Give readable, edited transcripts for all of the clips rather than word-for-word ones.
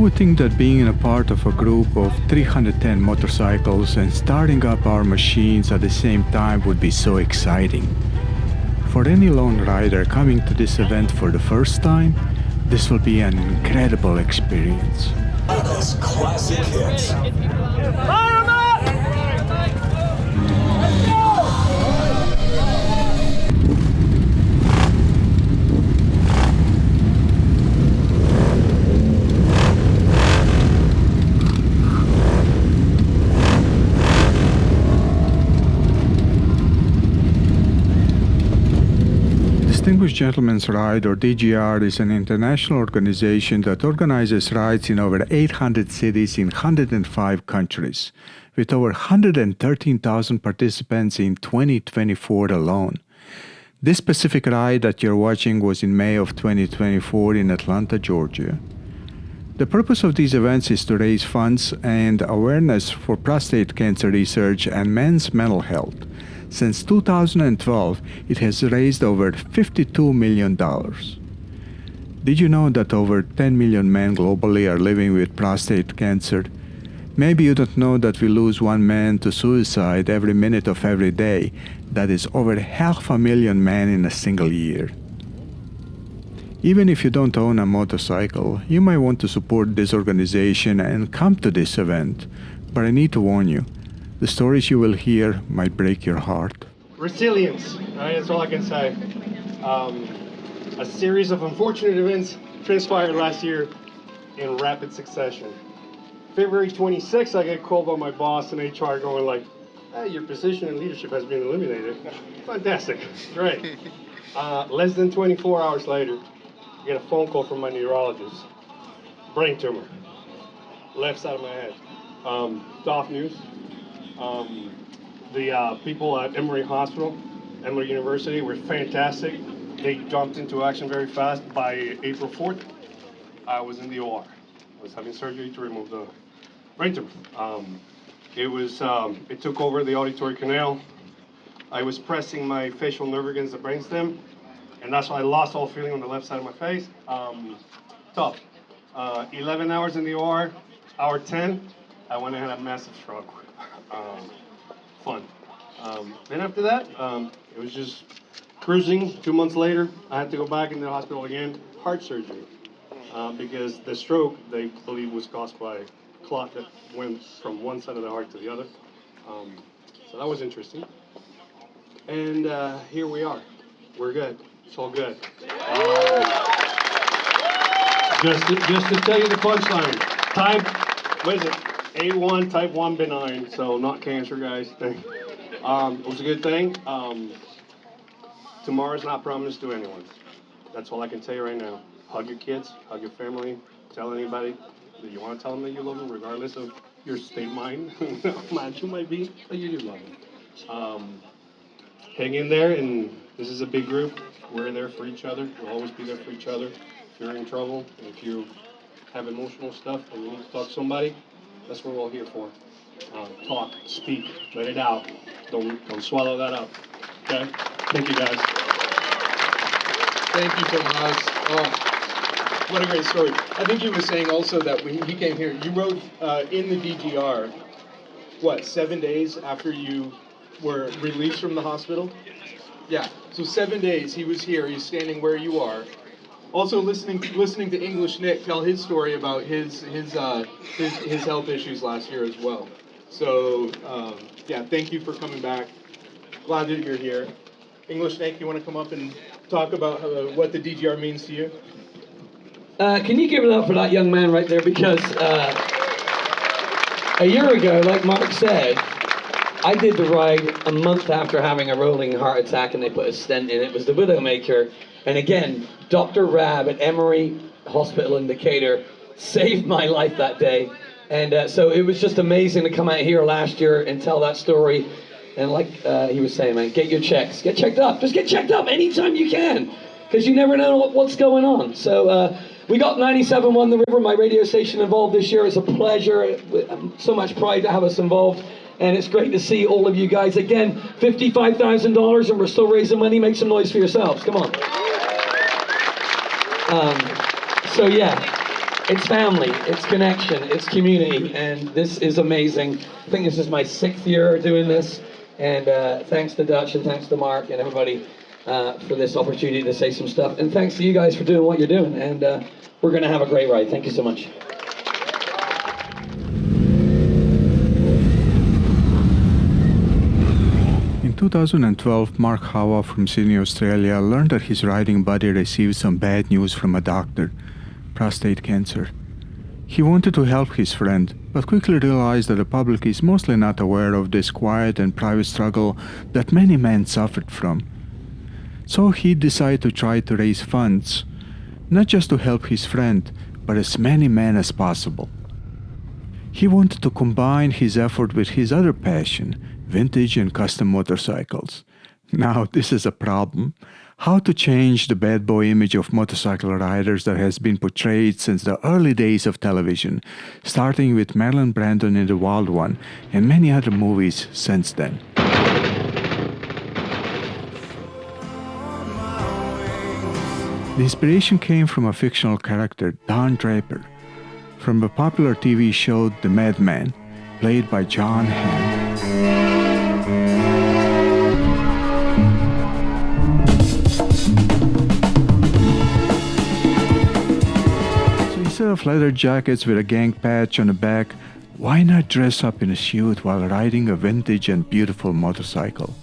would think that being a part of a group of 310 motorcycles and starting up our machines at the same time would be so exciting. For any lone rider coming to this event for the first time, this will be an incredible experience. Those classic hits. Distinguished Gentlemen's Ride, or DGR, is an international organization that organizes rides in over 800 cities in 105 countries, with over 113,000 participants in 2024 alone. This specific ride that you're watching was in May of 2024 in Atlanta, Georgia. The purpose of these events is to raise funds and awareness for prostate cancer research and men's mental health. Since 2012, it has raised over $52 million. Did you know that over 10 million men globally are living with prostate cancer? Maybe you don't know that we lose one man to suicide every minute of every day. That is over 500,000 men in a single year. Even if you don't own a motorcycle, you might want to support this organization and come to this event. But I need to warn you, the stories you will hear might break your heart. Resilience, right? That's all I can say. A series of unfortunate events transpired last year in rapid succession. February 26th, I get called by my boss in HR going like, hey, your position in leadership has been eliminated. Fantastic, great. Less than 24 hours later, I get a phone call from my neurologist. Brain tumor, left side of my head. Soft news. The people at Emory Hospital, Emory University were fantastic. They jumped into action very fast. By April 4th, I was in the OR. I was having surgery to remove the brain tumor. It took over the auditory canal. I was pressing my facial nerve against the brainstem, and that's why I lost all feeling on the left side of my face. Tough. 11 hours in the OR, hour 10, I went and had a massive stroke. Fun. Then after that, it was just cruising. 2 months later, I had to go back into the hospital again, heart surgery, because the stroke, they believe, was caused by a clot that went from one side of the heart to the other. So that was interesting. And here we are. We're good. It's all good. Just to tell you the punchline, what is it? A1, type 1 benign, so not cancer, guys. It was a good thing. Tomorrow's not promised to anyone. That's all I can tell you right now. Hug your kids, hug your family, tell anybody that you want to tell them that you love them, regardless of your state of mind, mad you might be, but you do love them. Hang in there, and this is a big group. We're there for each other. We'll always be there for each other. If you're in trouble, if you have emotional stuff and you need to talk to somebody, that's what we're all here for. Talk, speak, let it out. Don't swallow that up. Okay? Thank you, guys. Thank you, Tomas. Oh, what a great story. I think you were saying also that when he came here, you rode in the DGR, 7 days after you were released from the hospital? Yeah, so 7 days he was here, he's standing where you are. Also listening to English Nick tell his story about his health issues last year as well. So yeah, thank you for coming back. Glad that you're here. English Nick, you want to come up and talk about what the DGR means to you? Can you give it up for that young man right there? Because a year ago, like Mark said, I did the ride a month after having a rolling heart attack, and they put a stent in. It was the Widowmaker. And again, Dr. Rab at Emory Hospital in Decatur saved my life that day. And so it was just amazing to come out here last year and tell that story. And like he was saying, man, get your checks. Get checked up. Just get checked up anytime you can, because you never know what's going on. So we got 97.1 The River, my radio station, involved this year. It's a pleasure. So much pride to have us involved. And it's great to see all of you guys. Again, $55,000, and we're still raising money. Make some noise for yourselves. Come on. So yeah, It's family, it's connection, it's community, and this is amazing. I think this is my 6th year doing this, and thanks to Dutch and thanks to Mark and everybody for this opportunity to say some stuff. And thanks to you guys for doing what you're doing, and we're going to have a great ride. Thank you so much. In 2012, Mark Howa from Sydney, Australia, learned that his riding buddy received some bad news from a doctor: prostate cancer. He wanted to help his friend, but quickly realized that the public is mostly not aware of this quiet and private struggle that many men suffered from. So he decided to try to raise funds, not just to help his friend, but as many men as possible. He wanted to combine his effort with his other passion, vintage and custom motorcycles. Now, this is a problem. How to change the bad boy image of motorcycle riders that has been portrayed since the early days of television, starting with Marlon Brando in The Wild One and many other movies since then. The inspiration came from a fictional character, Don Draper, from a popular TV show The Madman, played by John Hamm. So instead of leather jackets with a gang patch on the back, why not dress up in a suit while riding a vintage and beautiful motorcycle?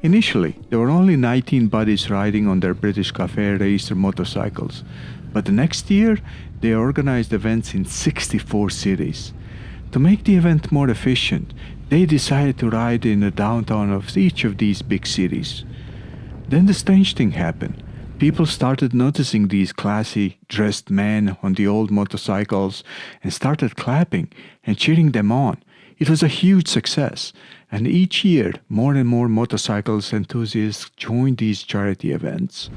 Initially, there were only 19 buddies riding on their British café racer motorcycles, but the next year they organized events in 64 cities. To make the event more efficient, they decided to ride in the downtown of each of these big cities. Then the strange thing happened. People started noticing these classy, dressed men on the old motorcycles and started clapping and cheering them on. It was a huge success, and each year more and more motorcycles enthusiasts joined these charity events.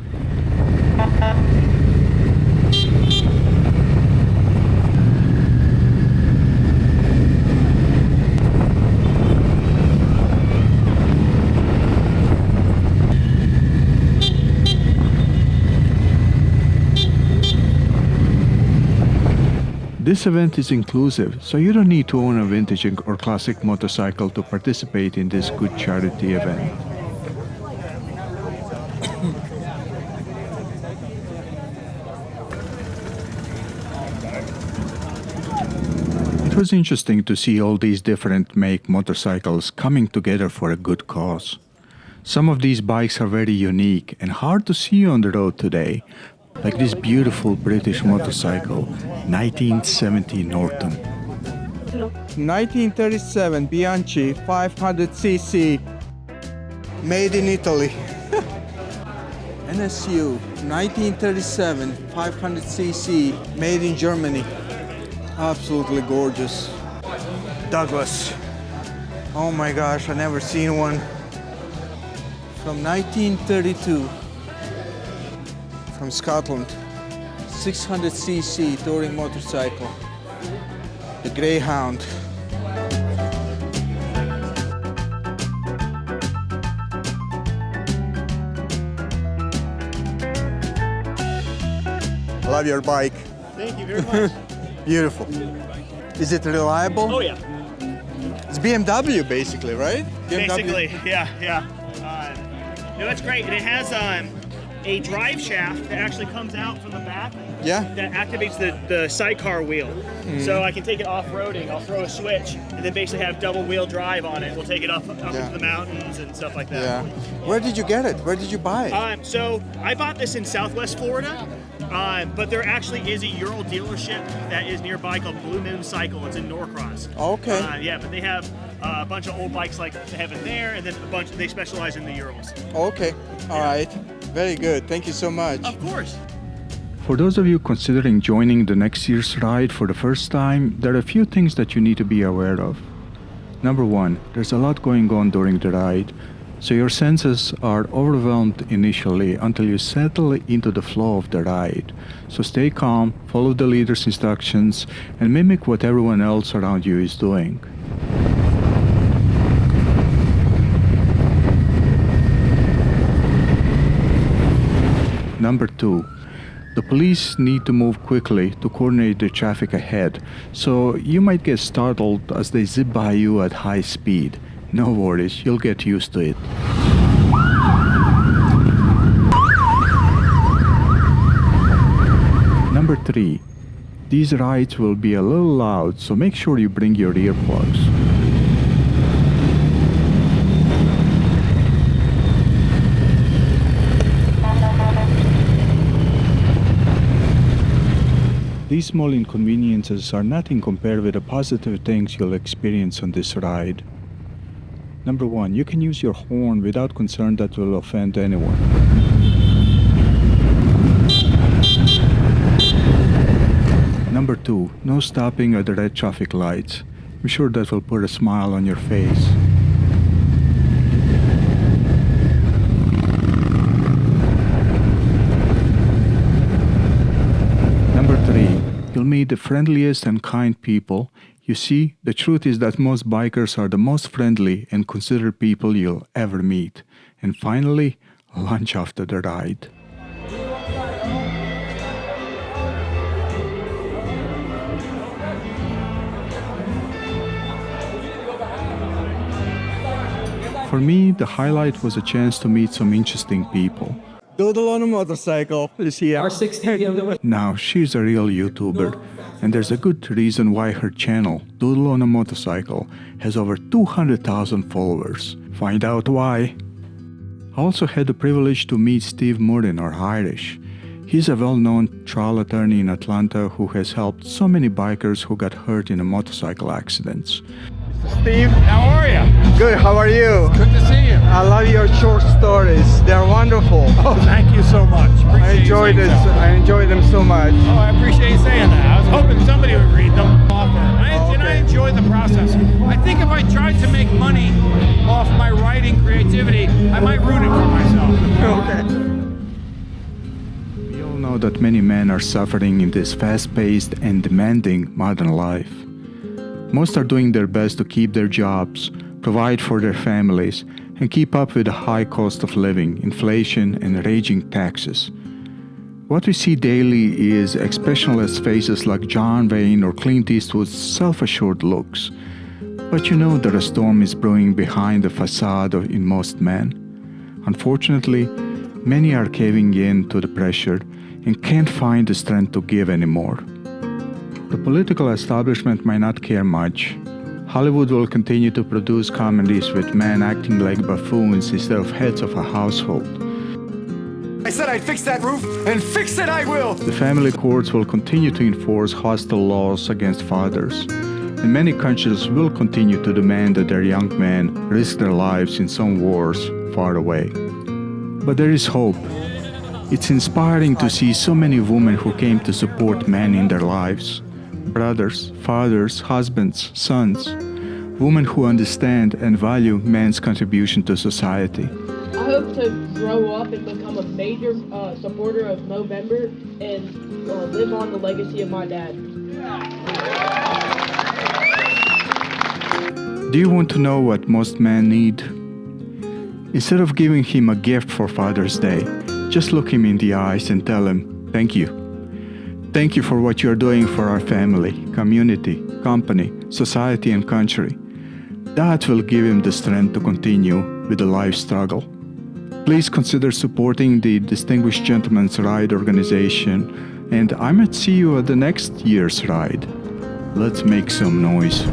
This event is inclusive, so you don't need to own a vintage or classic motorcycle to participate in this good charity event. It was interesting to see all these different make motorcycles coming together for a good cause. Some of these bikes are very unique and hard to see on the road today, like this beautiful British motorcycle, 1970 Norton. 1937 Bianchi 500cc, made in Italy. NSU 1937 500cc, made in Germany. Absolutely gorgeous. Douglas. Oh my gosh, I've never seen one. From 1932. From Scotland, 600cc touring motorcycle, the Greyhound. I love your bike. Thank you very much. Beautiful. Is it reliable? Oh yeah. It's BMW basically, right? BMW. Basically, yeah. No, it's great, and it has a drive shaft that actually comes out from the back. Yeah. That activates the sidecar wheel. So I can take it off-roading. I'll throw a switch and then basically have double wheel drive on it. We'll take it up into the mountains and stuff like that. Yeah. Where did you get it? Where did you buy it? So I bought this in Southwest Florida, but there actually is a Ural dealership that is nearby called Blue Moon Cycle. It's in Norcross. Okay. Yeah, but they have a bunch of old bikes like they have in there, and then they specialize in the Urals. Okay. All right. Very good. Thank you so much. Of course. For those of you considering joining the next year's ride for the first time, there are a few things that you need to be aware of. Number one, there's a lot going on during the ride, so your senses are overwhelmed initially until you settle into the flow of the ride. So stay calm, follow the leader's instructions, and mimic what everyone else around you is doing. Number two, The police need to move quickly to coordinate the traffic ahead, so you might get startled as they zip by you at high speed. No worries, you'll get used to it. Number 3. These rides will be a little loud, so make sure you bring your earplugs. These small inconveniences are nothing compared with the positive things you'll experience on this ride. Number 1, you can use your horn without concern that will offend anyone. Number 2, no stopping at the red traffic lights. I'm sure that will put a smile on your face. Number 3, you'll meet the friendliest and kind people. You see, the truth is that most bikers are the most friendly and considerate people you'll ever meet. And finally, lunch after the ride. For me, the highlight was a chance to meet some interesting people. Doodle on a motorcycle. Is he R60. Now, she's a real YouTuber, and there's a good reason why her channel, Doodle on a Motorcycle, has over 200,000 followers. Find out why. I also had the privilege to meet Steve Murden, or Irish. He's a well-known trial attorney in Atlanta who has helped so many bikers who got hurt in motorcycle accidents. Steve? How are you? Good, how are you? Good to see you. I love your short stories. They're wonderful. Oh, thank you so much. I enjoy this. I enjoy them so much. Oh, I appreciate you saying that. I was hoping somebody would read them. And I enjoy the process. I think if I tried to make money off my writing creativity, I might ruin it for myself. Okay. We all know that many men are suffering in this fast-paced and demanding modern life. Most are doing their best to keep their jobs, provide for their families, and keep up with the high cost of living, inflation, and raging taxes. What we see daily is expressionless faces like John Wayne or Clint Eastwood's self-assured looks. But you know that a storm is brewing behind the facade in most men. Unfortunately, many are caving in to the pressure and can't find the strength to give anymore. The political establishment might not care much. Hollywood will continue to produce comedies with men acting like buffoons instead of heads of a household. I said I'd fix that roof, and fix it I will! The family courts will continue to enforce hostile laws against fathers, and many countries will continue to demand that their young men risk their lives in some wars far away. But there is hope. It's inspiring to see so many women who came to support men in their lives. Brothers, fathers, husbands, sons, women who understand and value men's contribution to society. I hope to grow up and become a major supporter of Movember and live on the legacy of my dad. Do you want to know what most men need? Instead of giving him a gift for Father's Day, just look him in the eyes and tell him, thank you. Thank you for what you're doing for our family, community, company, society, and country. That will give him the strength to continue with the life struggle. Please consider supporting the Distinguished Gentleman's Ride organization, and I might see you at the next year's ride. Let's make some noise.